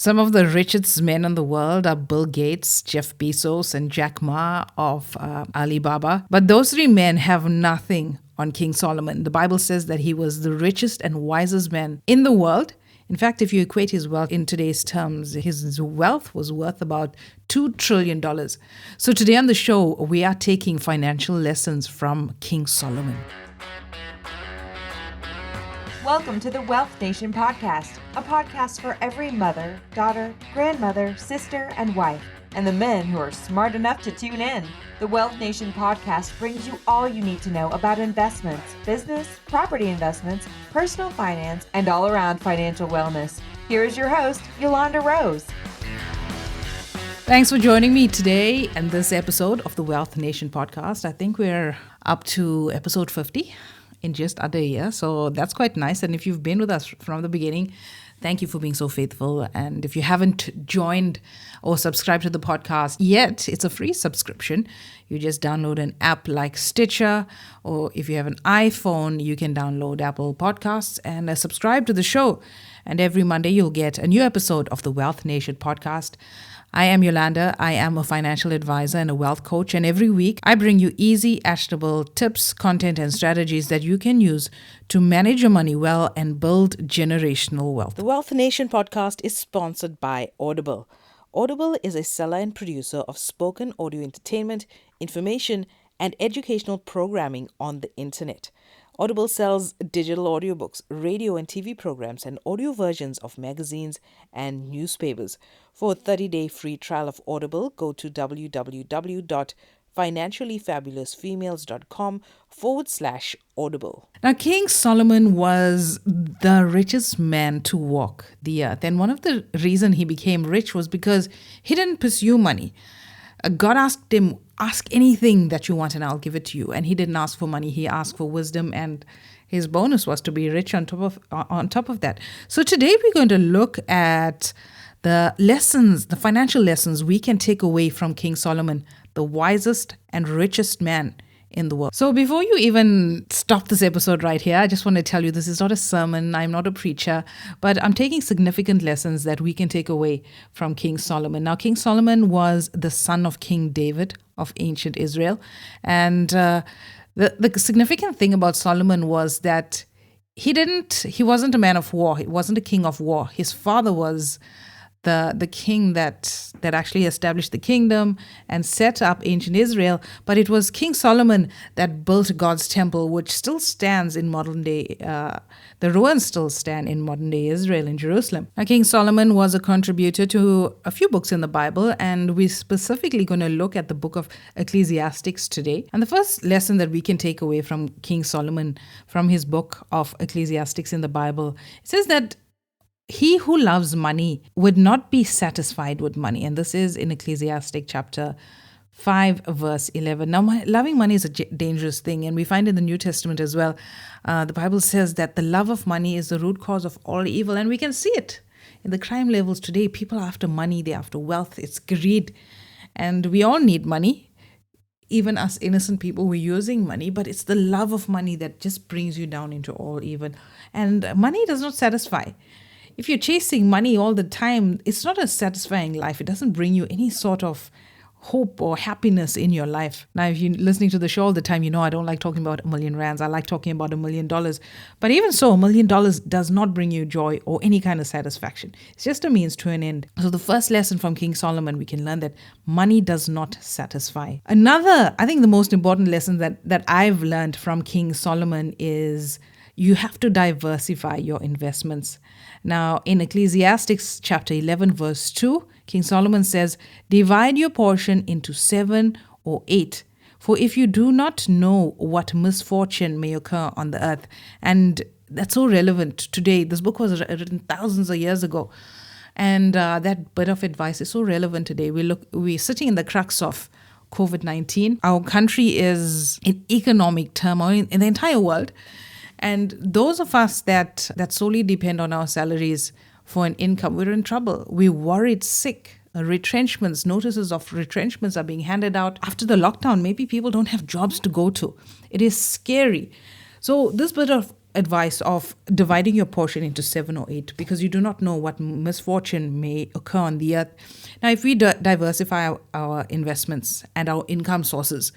Some of the richest men in the world are Bill Gates, Jeff Bezos, and Jack Ma of Alibaba. But those three men have nothing on King Solomon. The Bible says that he was the richest and wisest man in the world. In fact, if you equate his wealth in today's terms, his wealth was worth about $2 trillion. So today on the show, we are taking financial lessons from King Solomon. Welcome to the Wealth Nation podcast, a podcast for every mother, daughter, grandmother, sister, and wife, and the men who are smart enough to tune in. The Wealth Nation podcast brings you all you need to know about investments, business, property investments, personal finance, and all-around financial wellness. Here is your host, Yolanda Rose. Thanks for joining me today in this episode of the Wealth Nation podcast. I think we're up to episode 50. In just under a year. So that's quite nice. And if you've been with us from the beginning, thank you for being so faithful. And if you haven't joined or subscribed to the podcast yet, it's a free subscription. You just download an app like Stitcher, or if you have an iPhone, you can download Apple Podcasts and subscribe to the show. And every Monday, you'll get a new episode of the Wealth Nation podcast. I am Yolanda. I am a financial advisor and a wealth coach. And every week, I bring you easy, actionable tips, content, and strategies that you can use to manage your money well and build generational wealth. The Wealth Nation podcast is sponsored by Audible. Audible is a seller and producer of spoken audio entertainment, information, and educational programming on the internet. Audible sells digital audiobooks, radio and TV programs, and audio versions of magazines and newspapers. For a 30-day free trial of Audible, go to www.financiallyfabulousfemales.com/audible. Now, King Solomon was the richest man to walk the earth. And one of the reasons he became rich was because he didn't pursue money. God asked him, ask anything that you want and I'll give it to you. And he didn't ask for money. He asked for wisdom, and his bonus was to be rich on top of that. So today we're going to look at the lessons, the financial lessons we can take away from King Solomon, the wisest and richest man in the world. So before you even stop this episode right here, I just want to tell you this is not a sermon. I'm not a preacher, but I'm taking significant lessons that we can take away from King Solomon. Now, King Solomon was the son of King David of ancient Israel. And the significant thing about Solomon was that he wasn't a man of war. He wasn't a king of war. His father was the king that actually established the kingdom and set up ancient Israel. But it was King Solomon that built God's temple, which still stands in modern day, the ruins still stand in modern day Israel in Jerusalem. Now, King Solomon was a contributor to a few books in the Bible, and we're specifically going to look at the book of Ecclesiastes today. And the first lesson that we can take away from King Solomon, from his book of Ecclesiastes in the Bible, it says that he who loves money would not be satisfied with money. And this is in Ecclesiastes chapter 5, verse 11. Now, loving money is a dangerous thing. And we find in the New Testament as well, the Bible says that the love of money is the root cause of all evil. And we can see it in the crime levels today. People are after money. They're after wealth. It's greed. And we all need money. Even us innocent people, we're using money. But it's the love of money that just brings you down into all evil. And money does not satisfy. If you're chasing money all the time, it's not a satisfying life. It doesn't bring you any sort of hope or happiness in your life. Now, if you're listening to the show all the time, you know I don't like talking about $1,000,000. I like talking about $1 million. But even so, $1 million does not bring you joy or any kind of satisfaction. It's just a means to an end. So the first lesson from King Solomon, we can learn that money does not satisfy. Another, I think the most important lesson that I've learned from King Solomon is you have to diversify your investments. Now, in Ecclesiastes chapter 11, verse 2, King Solomon says, divide your portion into 7 or 8. For if you do not know what misfortune may occur on the earth. And that's so relevant today. This book was written thousands of years ago. And that bit of advice is so relevant today. We're sitting in the crux of COVID-19. Our country is in economic turmoil in the entire world. And those of us that solely depend on our salaries for an income, we're in trouble. We're worried sick. Retrenchments, notices of retrenchments are being handed out. After the lockdown, maybe people don't have jobs to go to. It is scary. So this bit of advice of dividing your portion into 7 or 8, because you do not know what misfortune may occur on the earth. Now, if we diversify our investments and our income sources,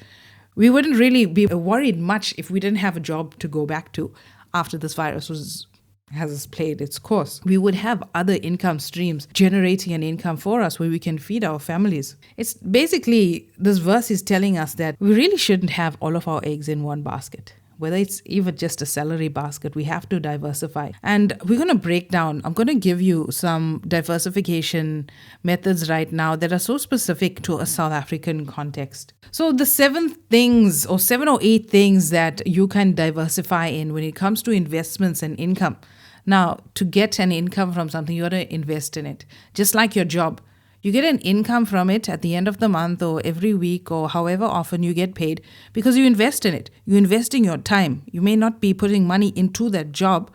we wouldn't really be worried much if we didn't have a job to go back to after this virus has played its course. We would have other income streams generating an income for us where we can feed our families. It's basically, this verse is telling us that we really shouldn't have all of our eggs in one basket. Whether it's even just a salary basket, we have to diversify. And we're going to break down, I'm going to give you some diversification methods right now that are so specific to a South African context. So the 7 or 8 things that you can diversify in when it comes to investments and income. Now, to get an income from something, you got to invest in it. Just like your job. You get an income from it at the end of the month or every week or however often you get paid because you invest in it. You invest in your time. You may not be putting money into that job,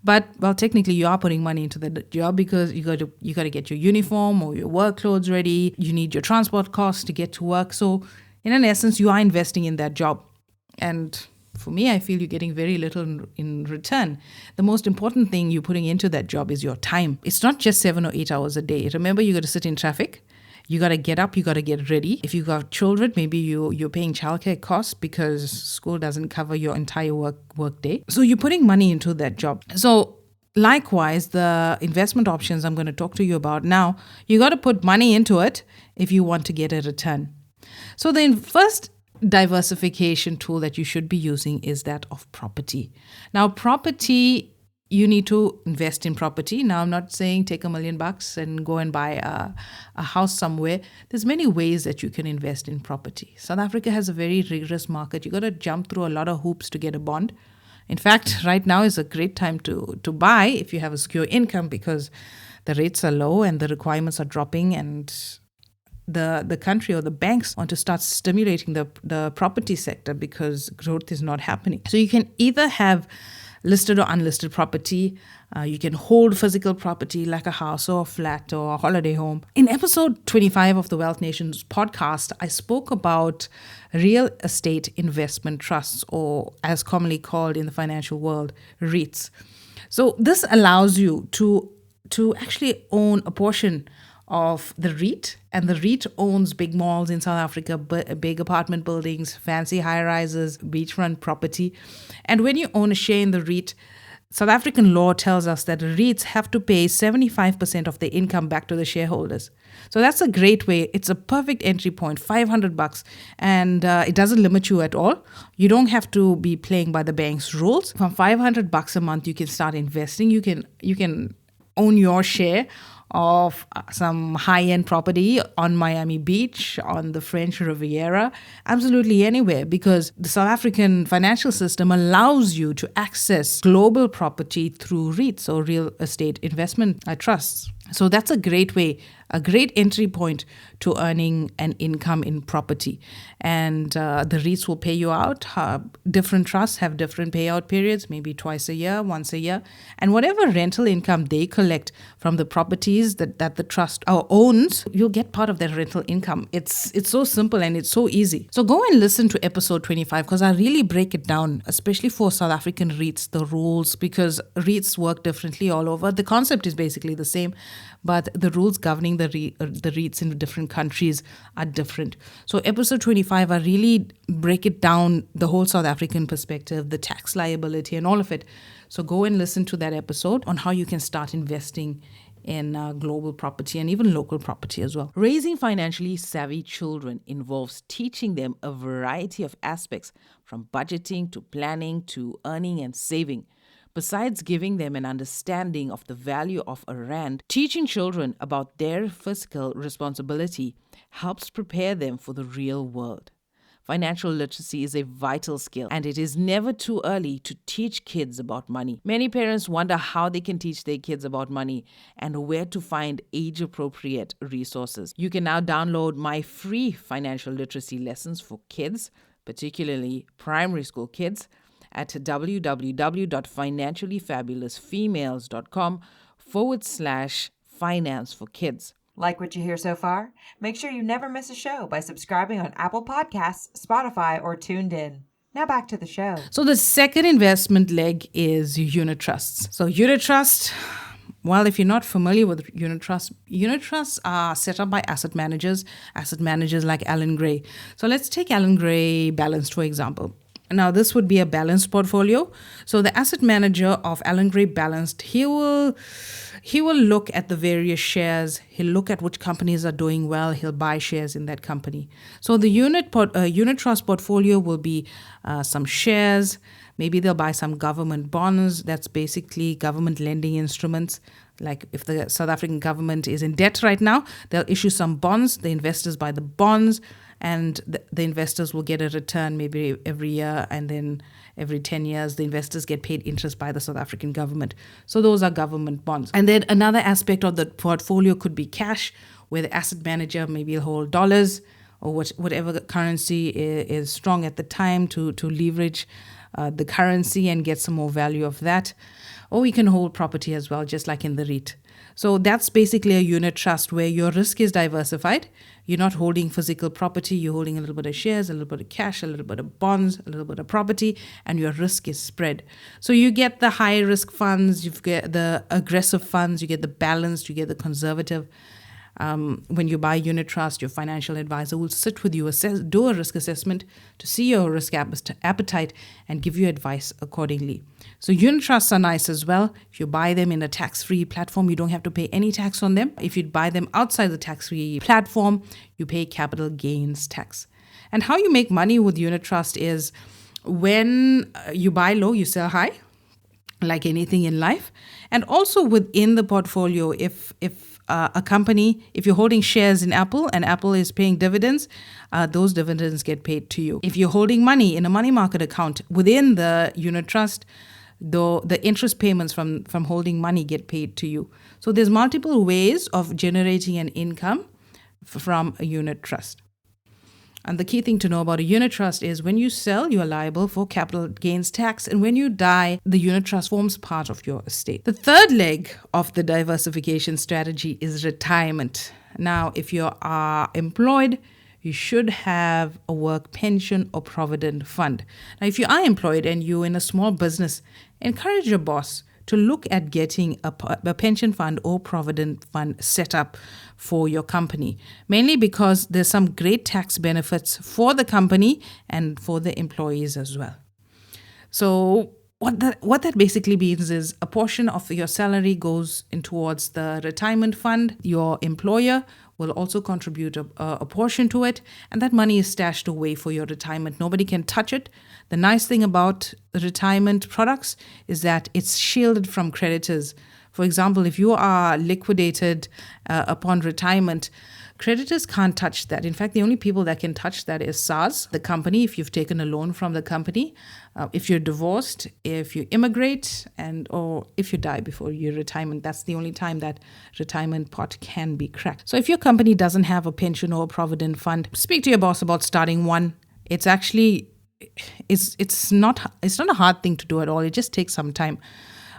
but technically you are putting money into the job because you got to get your uniform or your work clothes ready. You need your transport costs to get to work. So in an essence, you are investing in that job. And for me, I feel you're getting very little in return. The most important thing you're putting into that job is your time. It's not just 7 or 8 hours a day. Remember, you got to sit in traffic. You got to get up. You got to get ready. If you got children, maybe you're paying childcare costs because school doesn't cover your entire work day. So you're putting money into that job. So likewise, the investment options I'm going to talk to you about now, you got to put money into it if you want to get a return. So the first diversification tool that you should be using is that of property. Now, property, you need to invest in property. Now, I'm not saying take $1 million and go and buy a house somewhere. There's many ways that you can invest in property. South Africa has a very rigorous market. You got to jump through a lot of hoops to get a bond. In fact, right now is a great time to buy if you have a secure income because the rates are low and the requirements are dropping, and the country or the banks want to start stimulating the property sector because growth is not happening. So you can either have listed or unlisted property. You can hold physical property like a house or a flat or a holiday home. In episode 25 of the Wealth Nations podcast, I spoke about real estate investment trusts, or as commonly called in the financial world, REITs. So this allows you to actually own a portion of the REIT, and the REIT owns big malls in South Africa, big apartment buildings, fancy high-rises, beachfront property. And when you own a share in the REIT, South African law tells us that REITs have to pay 75% of their income back to the shareholders. So that's a great way. It's a perfect entry point, $500, and it doesn't limit you at all. You don't have to be playing by the bank's rules. From $500 a month, you can start investing. You can own your share of some high-end property on Miami Beach, on the French Riviera, absolutely anywhere, because the South African financial system allows you to access global property through REITs, or real estate investment trusts. So that's a great way, a great entry point to earning an income in property. And the REITs will pay you out. Different trusts have different payout periods, maybe twice a year, once a year. And whatever rental income they collect from the properties that the trust owns, you'll get part of that rental income. It's so simple and it's so easy. So go and listen to episode 25 because I really break it down, especially for South African REITs, the rules, because REITs work differently all over. The concept is basically the same, but the rules governing the REITs in different countries are different. So episode 25, I really break it down, the whole South African perspective, the tax liability and all of it. So go and listen to that episode on how you can start investing in global property and even local property as well. Raising financially savvy children involves teaching them a variety of aspects, from budgeting to planning to earning and saving. Besides giving them an understanding of the value of a rand, teaching children about their fiscal responsibility helps prepare them for the real world. Financial literacy is a vital skill, and it is never too early to teach kids about money. Many parents wonder how they can teach their kids about money and where to find age-appropriate resources. You can now download my free financial literacy lessons for kids, particularly primary school kids, at www.financiallyfabulousfemales.com/finance for kids. Like what you hear so far? Make sure you never miss a show by subscribing on Apple Podcasts, Spotify, or Tuned In. Now back to the show. So the second investment leg is unit trusts. So unit trust, well, if you're not familiar with unit trusts are set up by asset managers like Alan Gray. So let's take Alan Gray Balanced, for example. Now, this would be a balanced portfolio. So the asset manager of Alan Gray Balanced, he will look at the various shares. He'll look at which companies are doing well. He'll buy shares in that company. So the unit trust portfolio will be some shares. Maybe they'll buy some government bonds. That's basically government lending instruments. Like if the South African government is in debt right now, they'll issue some bonds. The investors buy the bonds, and the investors will get a return maybe every year, and then every 10 years, the investors get paid interest by the South African government. So those are government bonds. And then another aspect of the portfolio could be cash, where the asset manager maybe will hold dollars or whatever currency is strong at the time to leverage the currency and get some more value of that. Or we can hold property as well, just like in the REIT. So that's basically a unit trust where your risk is diversified. You're not holding physical property. You're holding a little bit of shares, a little bit of cash, a little bit of bonds, a little bit of property, and your risk is spread. So you get the high risk funds, you get the aggressive funds, you get the balanced, you get the conservative. When you buy unit trust, your financial advisor will sit with you, do a risk assessment to see your risk appetite and give you advice accordingly. So unit trusts are nice as well. If you buy them in a tax-free platform, you don't have to pay any tax on them. If you buy them outside the tax-free platform, you pay capital gains tax. And how you make money with unit trust is when you buy low, you sell high, like anything in life. And also within the portfolio, if a company, if you're holding shares in Apple and Apple is paying dividends, those dividends get paid to you. If you're holding money in a money market account within the unit trust, though the interest payments from holding money get paid to you. So there's multiple ways of generating an income from a unit trust. And the key thing to know about a unit trust is when you sell, you are liable for capital gains tax. And when you die, the unit trust forms part of your estate. The third leg of the diversification strategy is retirement. Now, if you are employed, you should have a work pension or provident fund. Now, if you are employed and you're in a small business, encourage your boss to look at getting a pension fund or provident fund set up for your company, mainly because there's some great tax benefits for the company and for the employees as well. So what that basically means is a portion of your salary goes in towards the retirement fund. Your employer will also contribute a portion to it, and that money is stashed away for your retirement. Nobody can touch it. The nice thing about retirement products is that it's shielded from creditors. For example, if you are liquidated upon retirement, creditors can't touch that. In fact, the only people that can touch that is SARS, the company, if you've taken a loan from the company, if you're divorced, if you immigrate, or if you die before your retirement. That's the only time that retirement pot can be cracked. So if your company doesn't have a pension or a provident fund, speak to your boss about starting one. It's actually, it's not a hard thing to do at all. It just takes some time,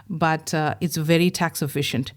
but it's very tax efficient.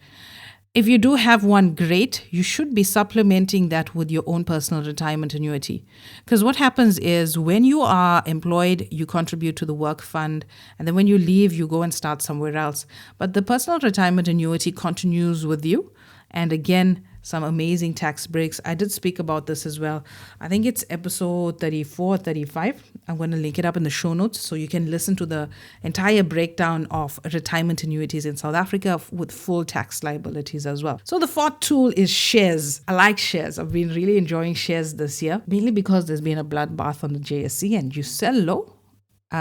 If you do have one, great. You should be supplementing that with your own personal retirement annuity. Because what happens is when you are employed, you contribute to the work fund. And then when you leave, you go and start somewhere else. But the personal retirement annuity continues with you. And again, some amazing tax breaks. I did speak about this as well. I think it's episode 34, 35. I'm going to link it up in the show notes so you can listen to the entire breakdown of retirement annuities in South Africa with full tax liabilities as well. So the fourth tool is shares. I like shares. I've been really enjoying shares this year, mainly because there's been a bloodbath on the JSE and you sell low,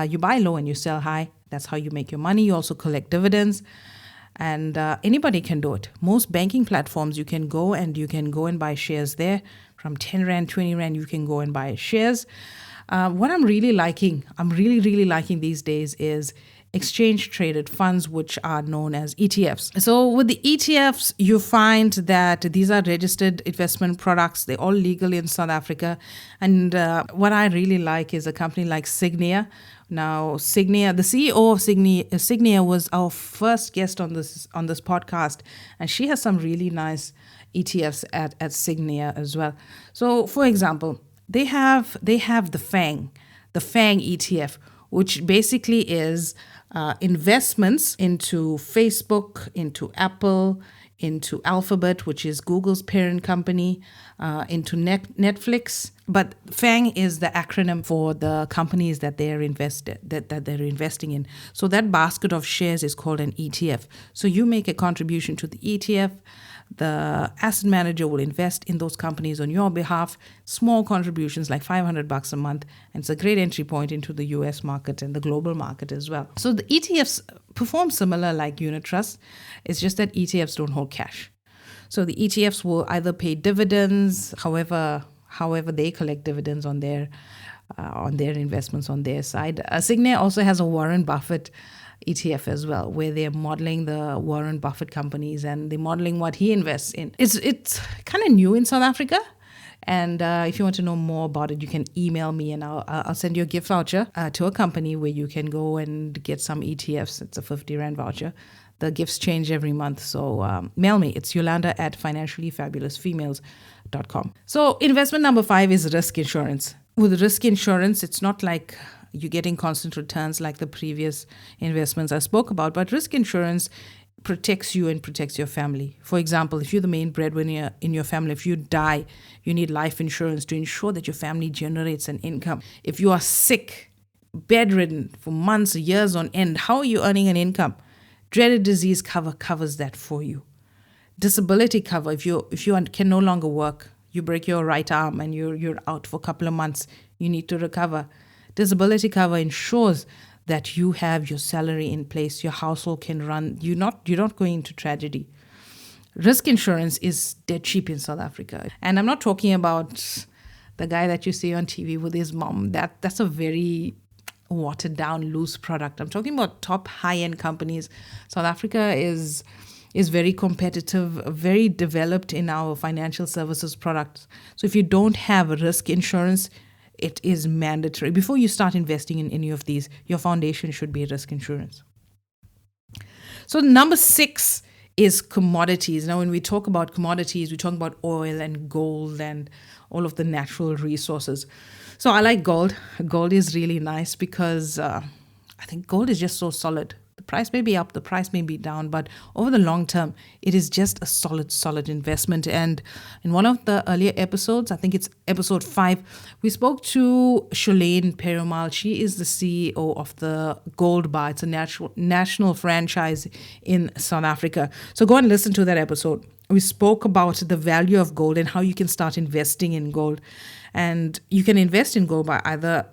you buy low and you sell high. That's how you make your money. You also collect dividends. And anybody can do it. Most banking platforms, you can go and buy shares there. From 10 Rand, 20 Rand, you can go and buy shares. What I'm really liking these days is exchange traded funds, which are known as ETFs. So with the ETFs, you find that these are registered investment products. They're all legal in South Africa. And what I really like is a company like Signia. Now, Signia, the CEO of Signia was our first guest on this podcast, and she has some really nice ETFs at Signia as well. So, for example, they have the FANG. the FANG ETF, which basically is investments into Facebook, into Apple, into Alphabet, which is Google's parent company, into Netflix. But FANG is the acronym for the companies that they're they're investing in. So that basket of shares is called an ETF. So you make a contribution to the ETF. The asset manager will invest in those companies on your behalf, small contributions like $500 a month, and it's a great entry point into the US market and the global market as well. So the ETFs perform similar like unit trusts. It's just that ETFs don't hold cash. So the ETFs will either pay dividends, however they collect dividends on their investments on their side. Signet also has a Warren Buffett ETF as well, where they're modeling the Warren Buffett companies and they're modeling what he invests in. It's kind of new in South Africa. And if you want to know more about it, you can email me and I'll send you a gift voucher to a company where you can go and get some ETFs. It's a 50 Rand voucher. The gifts change every month. So mail me. It's yolanda@financiallyfabulousfemales.com. So investment number 5 is risk insurance. With risk insurance, it's not like you're getting constant returns like the previous investments I spoke about, but risk insurance protects you and protects your family. For example, if you're the main breadwinner in your family, if you die, you need life insurance to ensure that your family generates an income. If you are sick, bedridden for months, years on end, how are you earning an income? Dreaded disease cover covers that for you. Disability cover, if you can no longer work, you break your right arm and you're out for a couple of months, you need to recover. Disability cover ensures that you have your salary in place, your household can run, you're not going into tragedy. Risk insurance is dead cheap in South Africa. And I'm not talking about the guy that you see on TV with his mom. That's a very watered down, loose product. I'm talking about top high-end companies. South Africa is very competitive, very developed in our financial services products. So if you don't have a risk insurance, it is mandatory. Before you start investing in any of these, your foundation should be risk insurance. So number 6 is commodities. Now, when we talk about commodities, we talk about oil and gold and all of the natural resources. So I like gold. Gold is really nice because I think gold is just so solid. The price may be up, the price may be down, but over the long term, it is just a solid investment. And in one of the earlier episodes, I think it's episode 5, we spoke to Shalane Perumal. She is the CEO of the Gold Bar. It's a national franchise in South Africa. So go and listen to that episode. We spoke about the value of gold and how you can start investing in gold. And you can invest in gold by either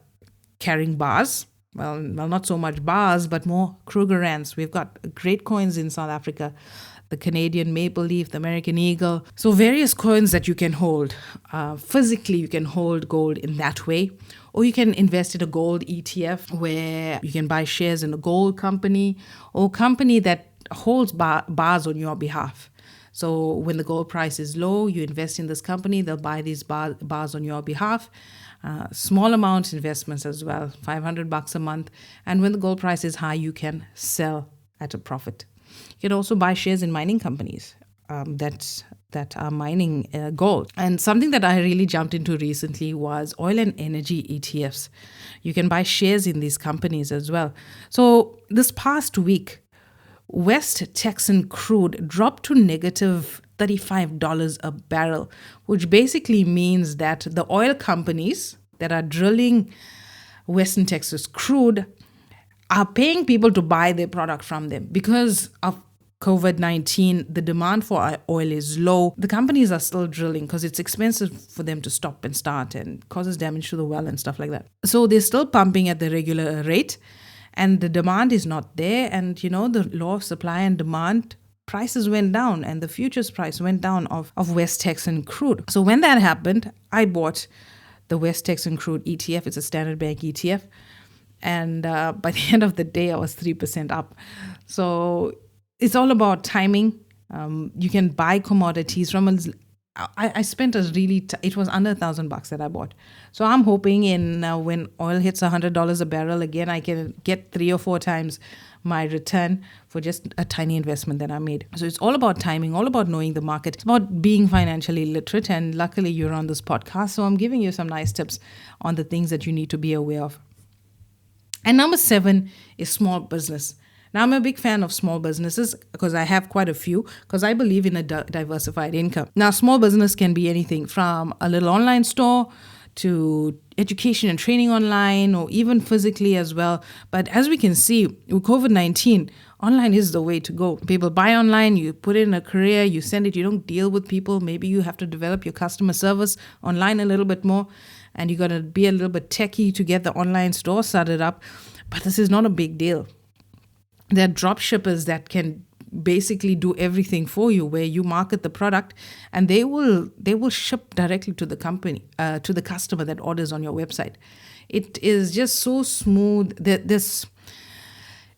carrying bars. Well, not so much bars, but more Kruger Rands. We've got great coins in South Africa. The Canadian Maple Leaf, the American Eagle. So various coins that you can hold. Physically, you can hold gold in that way. Or you can invest in a gold ETF where you can buy shares in a gold company or company that holds bars on your behalf. So when the gold price is low, you invest in this company, they'll buy these bars on your behalf. Small amount investments as well, $500 a month. And when the gold price is high, you can sell at a profit. You can also buy shares in mining companies that are mining gold. And something that I really jumped into recently was oil and energy ETFs. You can buy shares in these companies as well. So this past week, West Texan crude dropped to negative $35 a barrel, which basically means that the oil companies that are drilling Western Texas crude are paying people to buy their product from them. Because of COVID-19, the demand for oil is low. The companies are still drilling because it's expensive for them to stop and start and causes damage to the well and stuff like that. So they're still pumping at the regular rate and the demand is not there. And, you know, the law of supply and demand, prices went down and the futures price went down of West Texan crude. So when that happened, I bought the West Texan crude ETF. It's a Standard Bank ETF. And by the end of the day, I was 3% up. So it's all about timing. You can buy commodities from I spent it was under $1,000 that I bought. So I'm hoping when oil hits $100 a barrel again, I can get 3 or 4 times my return for just a tiny investment that I made. So it's all about timing, all about knowing the market. It's about being financially literate. And luckily you're on this podcast. So I'm giving you some nice tips on the things that you need to be aware of. And number 7 is small business. Now, I'm a big fan of small businesses because I have quite a few because I believe in a diversified income. Now, small business can be anything from a little online store to education and training online or even physically as well. But as we can see with COVID-19, online is the way to go. People buy online, you put in a career, you send it, you don't deal with people. Maybe you have to develop your customer service online a little bit more and you got to be a little bit techie to get the online store started up. But this is not a big deal. There are drop shippers that can basically do everything for you, where you market the product and they will ship directly to the company, to the customer that orders on your website. It is just so smooth.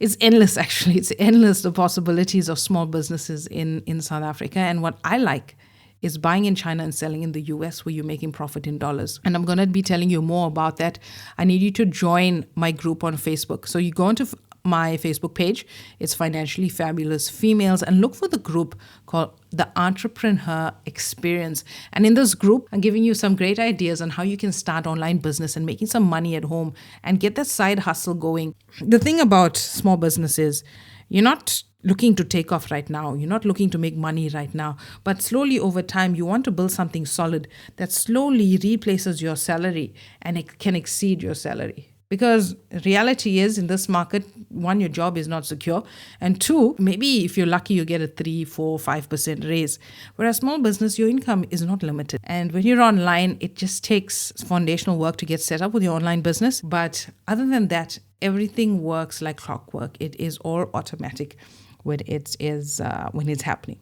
It's endless, actually. It's endless, the possibilities of small businesses in South Africa. And what I like is buying in China and selling in the US, where you're making profit in dollars. And I'm going to be telling you more about that. I need you to join my group on Facebook. So you go into my Facebook page, it's Financially Fabulous Females, and look for the group called The Entrepreneur Experience. And in this group, I'm giving you some great ideas on how you can start online business and making some money at home and get that side hustle going. The thing about small business is you're not looking to take off right now. You're not looking to make money right now. But slowly over time, you want to build something solid that slowly replaces your salary and it can exceed your salary. Because reality is, in this market, 1, your job is not secure. And 2, maybe if you're lucky, you get a 3, 4, 5% raise. Whereas small business, your income is not limited. And when you're online, it just takes foundational work to get set up with your online business. But other than that, everything works like clockwork. It is all automatic when it's happening.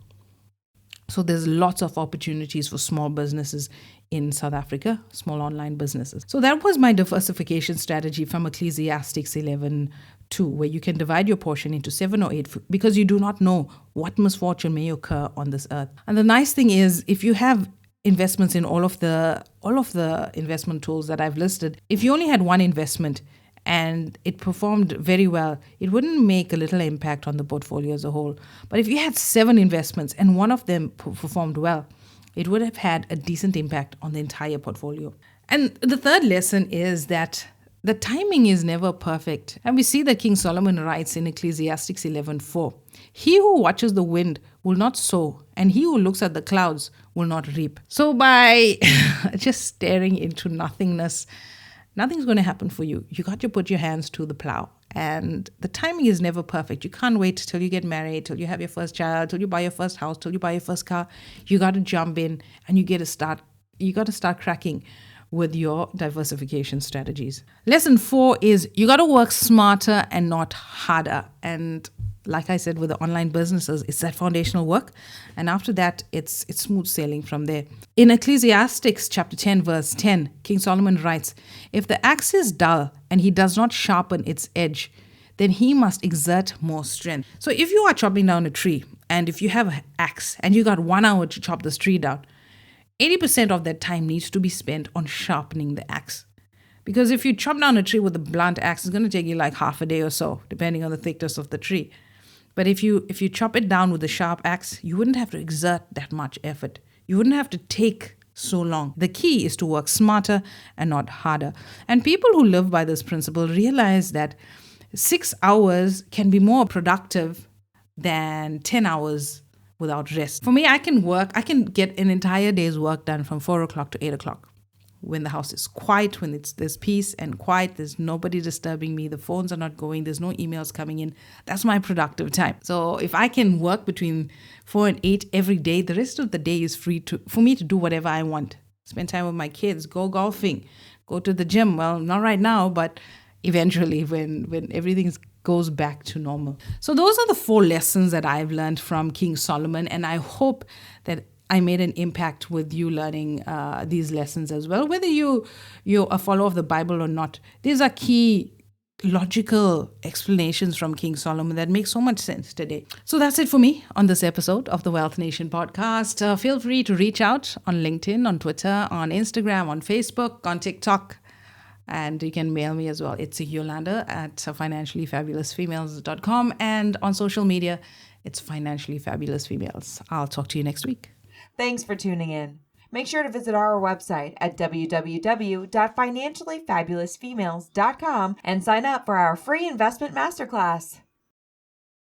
So there's lots of opportunities for small businesses in South Africa, small online businesses. So that was my diversification strategy from Ecclesiastes 11:2, where you can divide your portion into 7 or 8 because you do not know what misfortune may occur on this earth. And the nice thing is, if you have investments in all of the investment tools that I've listed, if you only had one investment and it performed very well, it wouldn't make a little impact on the portfolio as a whole. But if you had 7 investments and one of them performed well, it would have had a decent impact on the entire portfolio. And the third lesson is that the timing is never perfect. And we see that King Solomon writes in Ecclesiastes 11:4, "He who watches the wind will not sow, and he who looks at the clouds will not reap." So by just staring into nothingness, nothing's going to happen for you. You got to put your hands to the plow. And the timing is never perfect. You can't wait till you get married, till you have your first child, till you buy your first house, till you buy your first car. You got to jump in and you got to start cracking with your diversification strategies. Lesson 4 is you got to work smarter and not harder. And like I said, with the online businesses, it's that foundational work. And after that, it's smooth sailing from there. In Ecclesiastes chapter 10, verse 10, King Solomon writes, "If the axe is dull and he does not sharpen its edge, then he must exert more strength." So if you are chopping down a tree and if you have an axe and you got 1 hour to chop this tree down, 80% of that time needs to be spent on sharpening the axe. Because if you chop down a tree with a blunt axe, it's going to take you like half a day or so, depending on the thickness of the tree. But if you chop it down with a sharp axe, you wouldn't have to exert that much effort. You wouldn't have to take so long. The key is to work smarter and not harder. And people who live by this principle realize that 6 hours can be more productive than 10 hours without rest. For me, I can get an entire day's work done from 4 o'clock to 8 o'clock. When the house is quiet, when there's peace and quiet, there's nobody disturbing me, the phones are not going, there's no emails coming in. That's my productive time. So if I can work between 4 and 8 every day, the rest of the day is free for me to do whatever I want. Spend time with my kids, go golfing, go to the gym. Well, not right now, but eventually when everything goes back to normal. So those are the 4 lessons that I've learned from King Solomon, and I hope that I made an impact with you learning these lessons as well. Whether you're a follower of the Bible or not, these are key logical explanations from King Solomon that make so much sense today. So that's it for me on this episode of the Wealth Nation podcast. Feel free to reach out on LinkedIn, on Twitter, on Instagram, on Facebook, on TikTok. And you can mail me as well. It's Yolanda at financiallyfabulousfemales.com. And on social media, it's Financially Fabulous Females. I'll talk to you next week. Thanks for tuning in. Make sure to visit our website at www.financiallyfabulousfemales.com and sign up for our free investment masterclass.